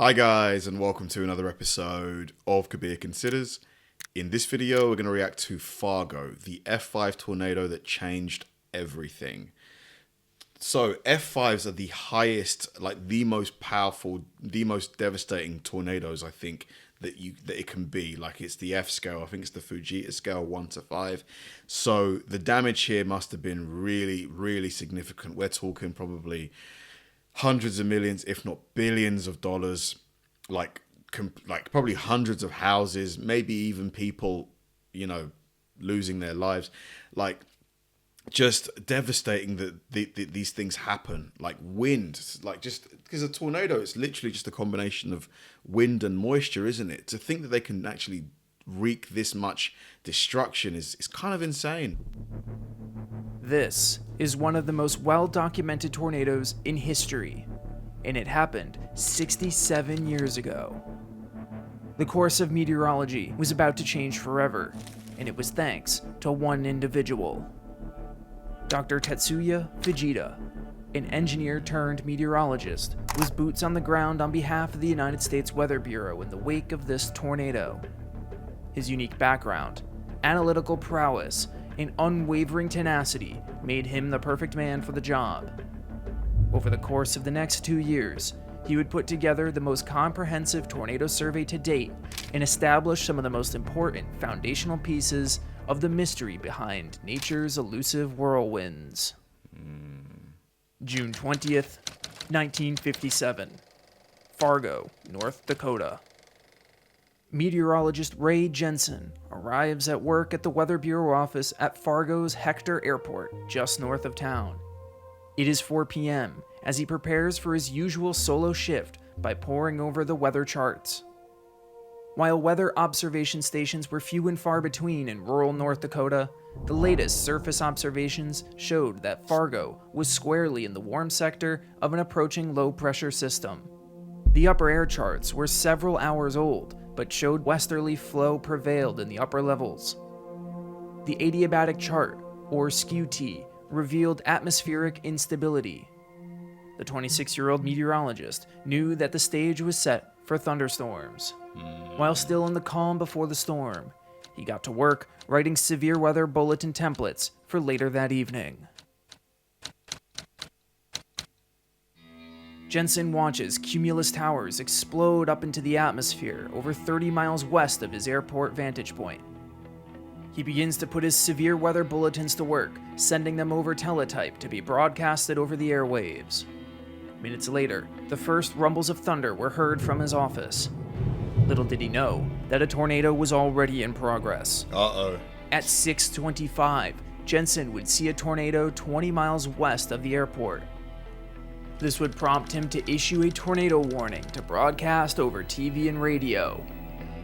Hi guys, and welcome to another episode of Kabir Considers. In this video, we're going to react to Fargo, the F5 tornado that changed everything. So F5s are the highest, like the most powerful, the most devastating tornadoes, I think, that it can be. Like, it's the F scale. I think it's the Fujita scale, 1 to 5. So the damage here must have been really, really significant. We're talking probably hundreds of millions, if not billions of dollars, like probably hundreds of houses, maybe even people, losing their lives. Like, just devastating that these things happen. Like wind, like, just because a tornado, it's literally just a combination of wind and moisture, isn't it? To think that they can actually wreak this much destruction is kind of insane. This is one of the most well-documented tornadoes in history, and it happened 67 years ago. The course of meteorology was about to change forever, and it was thanks to one individual. Dr. Tetsuya Fujita, an engineer turned meteorologist, was boots on the ground on behalf of the United States Weather Bureau in the wake of this tornado. His unique background, analytical prowess, and unwavering tenacity made him the perfect man for the job. Over the course of the next 2 years, he would put together the most comprehensive tornado survey to date and establish some of the most important foundational pieces of the mystery behind nature's elusive whirlwinds. June 20th, 1957. Fargo, North Dakota. Meteorologist Ray Jensen arrives at work at the Weather Bureau office at Fargo's Hector Airport, just north of town. It is 4 p.m. as he prepares for his usual solo shift by poring over the weather charts. While weather observation stations were few and far between in rural North Dakota, the latest surface observations showed that Fargo was squarely in the warm sector of an approaching low-pressure system. The upper air charts were several hours old, but showed westerly flow prevailed in the upper levels. The adiabatic chart, or skew-T, revealed atmospheric instability. The 26-year-old meteorologist knew that the stage was set for thunderstorms. While still in the calm before the storm, he got to work writing severe weather bulletin templates for later that evening. Jensen watches cumulus towers explode up into the atmosphere over 30 miles west of his airport vantage point. He begins to put his severe weather bulletins to work, sending them over teletype to be broadcasted over the airwaves. Minutes later, the first rumbles of thunder were heard from his office. Little did he know that a tornado was already in progress. At 6:25, Jensen would see a tornado 20 miles west of the airport. This would prompt him to issue a tornado warning to broadcast over TV and radio.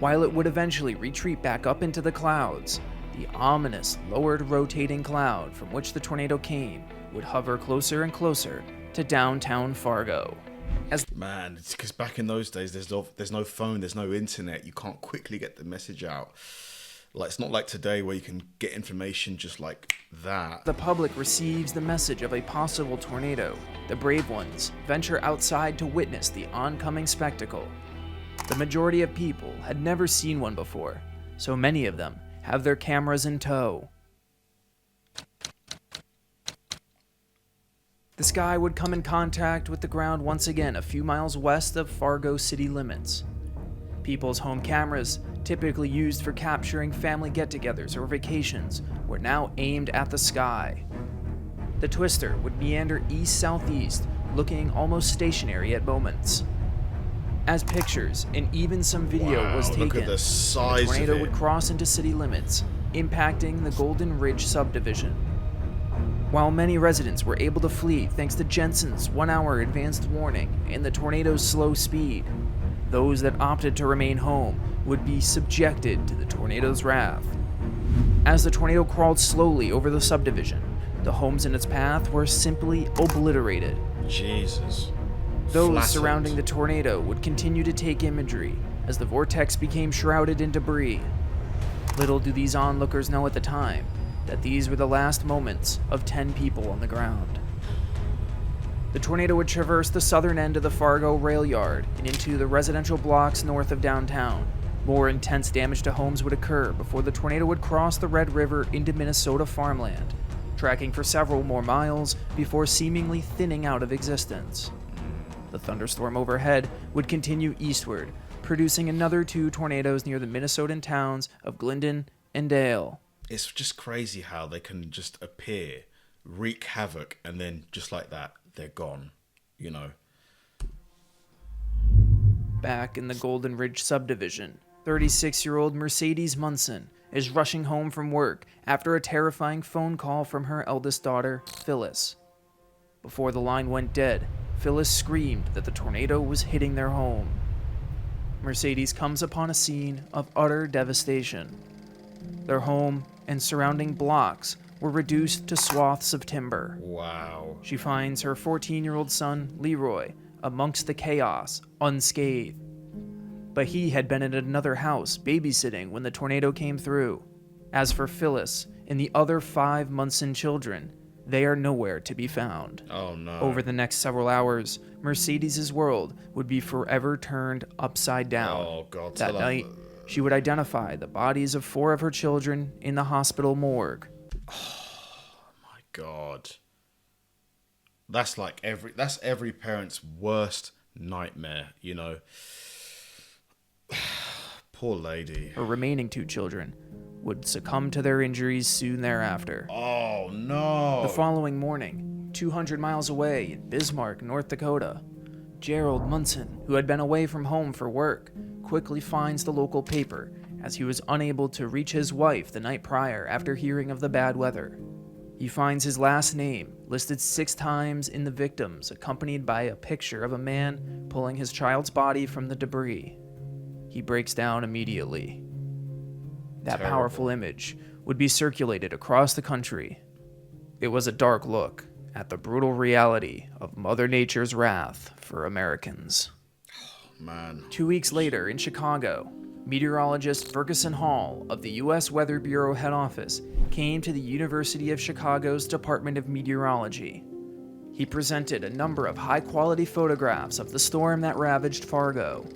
While it would eventually retreat back up into the clouds, the ominous lowered rotating cloud from which the tornado came would hover closer and closer to downtown Fargo. Man, it's because back in those days, there's no phone, there's no internet. You can't quickly get the message out. Like, it's not like today where you can get information just like that. The public receives the message of a possible tornado. The brave ones venture outside to witness the oncoming spectacle. The majority of people had never seen one before, so many of them have their cameras in tow. The sky would come in contact with the ground once again a few miles west of Fargo city limits. People's home cameras, typically used for capturing family get-togethers or vacations, were now aimed at the sky. The twister would meander east-southeast, looking almost stationary at moments. As pictures and even some video was taken, look at the size the tornado of it. would cross into city limits, impacting the Golden Ridge subdivision. While many residents were able to flee thanks to Jensen's 1-hour advanced warning and the tornado's slow speed, those that opted to remain home would be subjected to the tornado's wrath. As the tornado crawled slowly over the subdivision, the homes in its path were simply obliterated. Jesus. Those Flattened. surrounding the tornado would continue to take imagery as the vortex became shrouded in debris. Little do these onlookers know at the time that these were the last moments of 10 people on the ground. The tornado would traverse the southern end of the Fargo rail yard and into the residential blocks north of downtown. More intense damage to homes would occur before the tornado would cross the Red River into Minnesota farmland, tracking for several more miles before seemingly thinning out of existence. The thunderstorm overhead would continue eastward, producing another 2 tornadoes near the Minnesotan towns of Glendon and Dale. It's just crazy how they can just appear, wreak havoc, and then just like that, they're gone, you know. Back in the Golden Ridge subdivision, 36-year-old Mercedes Munson is rushing home from work after a terrifying phone call from her eldest daughter, Phyllis. Before the line went dead, Phyllis screamed that the tornado was hitting their home. Mercedes comes upon a scene of utter devastation. Their home and surrounding blocks were reduced to swaths of timber. Wow. She finds her 14-year-old son, Leroy, amongst the chaos, unscathed. But he had been at another house babysitting when the tornado came through. As for Phyllis and the other 5 Munson children, they are nowhere to be found. Oh no. Over the next several hours, Mercedes' world would be forever turned upside down. Oh God. That night, she would identify the bodies of 4 of her children in the hospital morgue. Oh my God. That's like every parent's worst nightmare, you know. Poor lady. Her remaining 2 children would succumb to their injuries soon thereafter. Oh no. The following morning, 200 miles away in Bismarck, North Dakota, Gerald Munson, who had been away from home for work, quickly finds the local paper as he was unable to reach his wife the night prior after hearing of the bad weather. He finds his last name listed 6 times in the victims, accompanied by a picture of a man pulling his child's body from the debris. He breaks down immediately. That Terrible. powerful image would be circulated across the country. It was a dark look at the brutal reality of Mother Nature's wrath for Americans. Man. 2 weeks later in Chicago, meteorologist Ferguson Hall of the U.S. Weather Bureau head office came to the University of Chicago's Department of Meteorology. He presented a number of high-quality photographs of the storm that ravaged Fargo.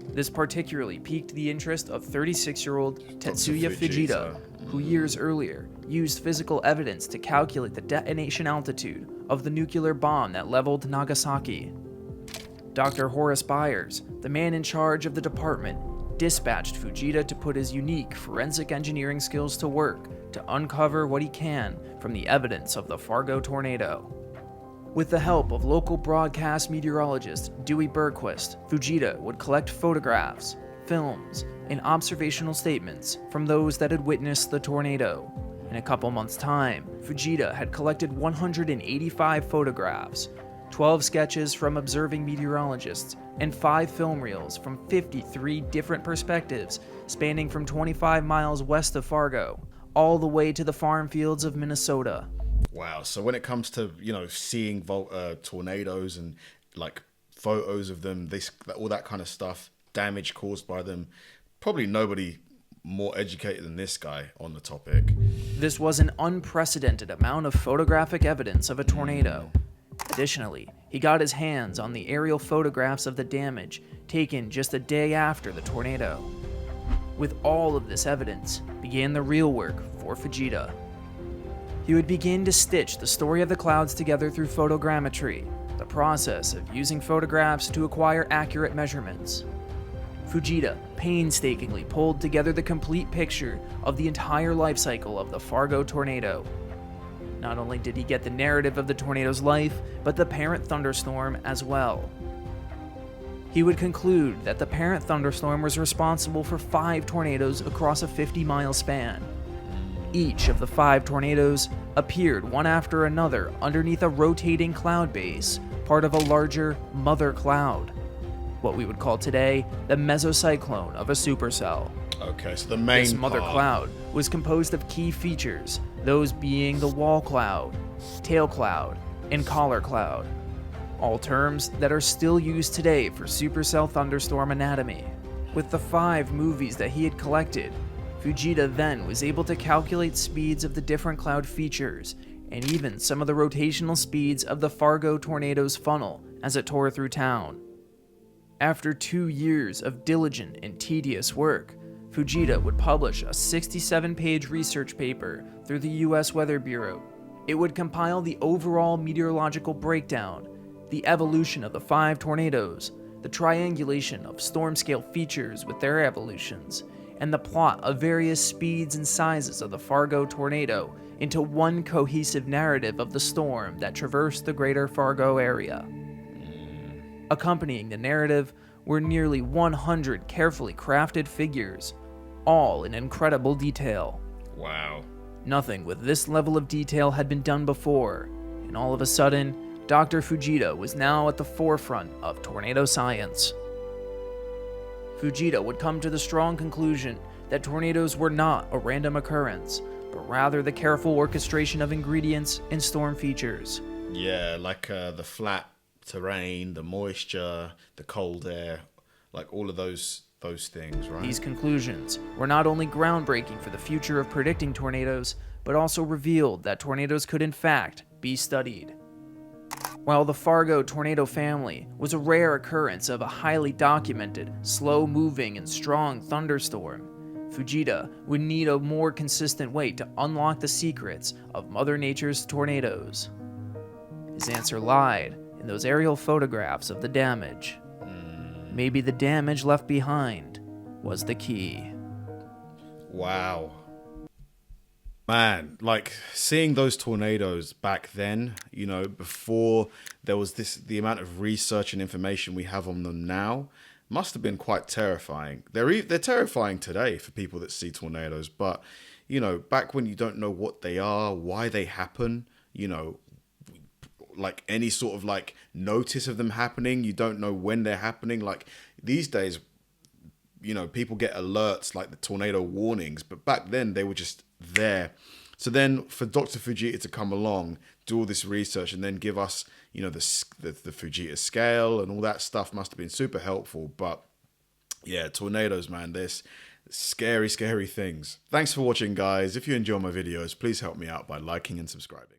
This particularly piqued the interest of 36-year-old Tetsuya Fujita, who years earlier used physical evidence to calculate the detonation altitude of the nuclear bomb that leveled Nagasaki. Dr. Horace Byers, the man in charge of the department, dispatched Fujita to put his unique forensic engineering skills to work to uncover what he can from the evidence of the Fargo tornado. With the help of local broadcast meteorologist Dewey Bergquist, Fujita would collect photographs, films, and observational statements from those that had witnessed the tornado. In a couple months' time, Fujita had collected 185 photographs, 12 sketches from observing meteorologists, and 5 film reels from 53 different perspectives spanning from 25 miles west of Fargo, all the way to the farm fields of Minnesota. Wow. So when it comes to, you know, seeing tornadoes and like photos of them, all that kind of stuff, damage caused by them, probably nobody more educated than this guy on the topic. This was an unprecedented amount of photographic evidence of a tornado. Additionally, he got his hands on the aerial photographs of the damage taken just a day after the tornado. With all of this evidence began the real work for Fujita. He would begin to stitch the story of the clouds together through photogrammetry, the process of using photographs to acquire accurate measurements. Fujita painstakingly pulled together the complete picture of the entire life cycle of the Fargo tornado. Not only did he get the narrative of the tornado's life, but the parent thunderstorm as well. He would conclude that the parent thunderstorm was responsible for 5 tornadoes across a 50-mile span. Each of the 5 tornadoes appeared one after another underneath a rotating cloud base, part of a larger mother cloud, what we would call today the mesocyclone of a supercell. Okay, so the main This mother cloud was composed of key features, those being the wall cloud, tail cloud, and collar cloud, all terms that are still used today for supercell thunderstorm anatomy. With the 5 movies that he had collected, Fujita then was able to calculate speeds of the different cloud features and even some of the rotational speeds of the Fargo tornado's funnel as it tore through town. After 2 years of diligent and tedious work, Fujita would publish a 67-page research paper through the US Weather Bureau. It would compile the overall meteorological breakdown, the evolution of the 5 tornadoes, the triangulation of storm-scale features with their evolutions, and the plot of various speeds and sizes of the Fargo tornado into one cohesive narrative of the storm that traversed the greater Fargo area. Accompanying the narrative were nearly 100 carefully crafted figures, all in incredible detail. Wow. Nothing with this level of detail had been done before, and all of a sudden, Dr. Fujita was now at the forefront of tornado science. Fujita would come to the strong conclusion that tornadoes were not a random occurrence, but rather the careful orchestration of ingredients and storm features. Yeah, like the flat terrain, the moisture, the cold air, like all of those things, right? These conclusions were not only groundbreaking for the future of predicting tornadoes, but also revealed that tornadoes could in fact be studied. While the Fargo tornado family was a rare occurrence of a highly documented, slow-moving and strong thunderstorm, Fujita would need a more consistent way to unlock the secrets of Mother Nature's tornadoes. His answer lied in those aerial photographs of the damage. Maybe the damage left behind was the key. Wow. Man, like seeing those tornadoes back then, you know, before there was the amount of research and information we have on them now, must have been quite terrifying. They're terrifying today for people that see tornadoes, but, you know, back when you don't know what they are, why they happen, you know, like any sort of like notice of them happening, you don't know when they're happening. Like these days, you know, people get alerts like the tornado warnings, but back then they were just there. So then for Dr. Fujita to come along, do all this research and then give us, you know, the Fujita scale and all that stuff must have been super helpful. But yeah, tornadoes, man, this scary, scary things. Thanks for watching, guys. If you enjoy my videos, please help me out by liking and subscribing.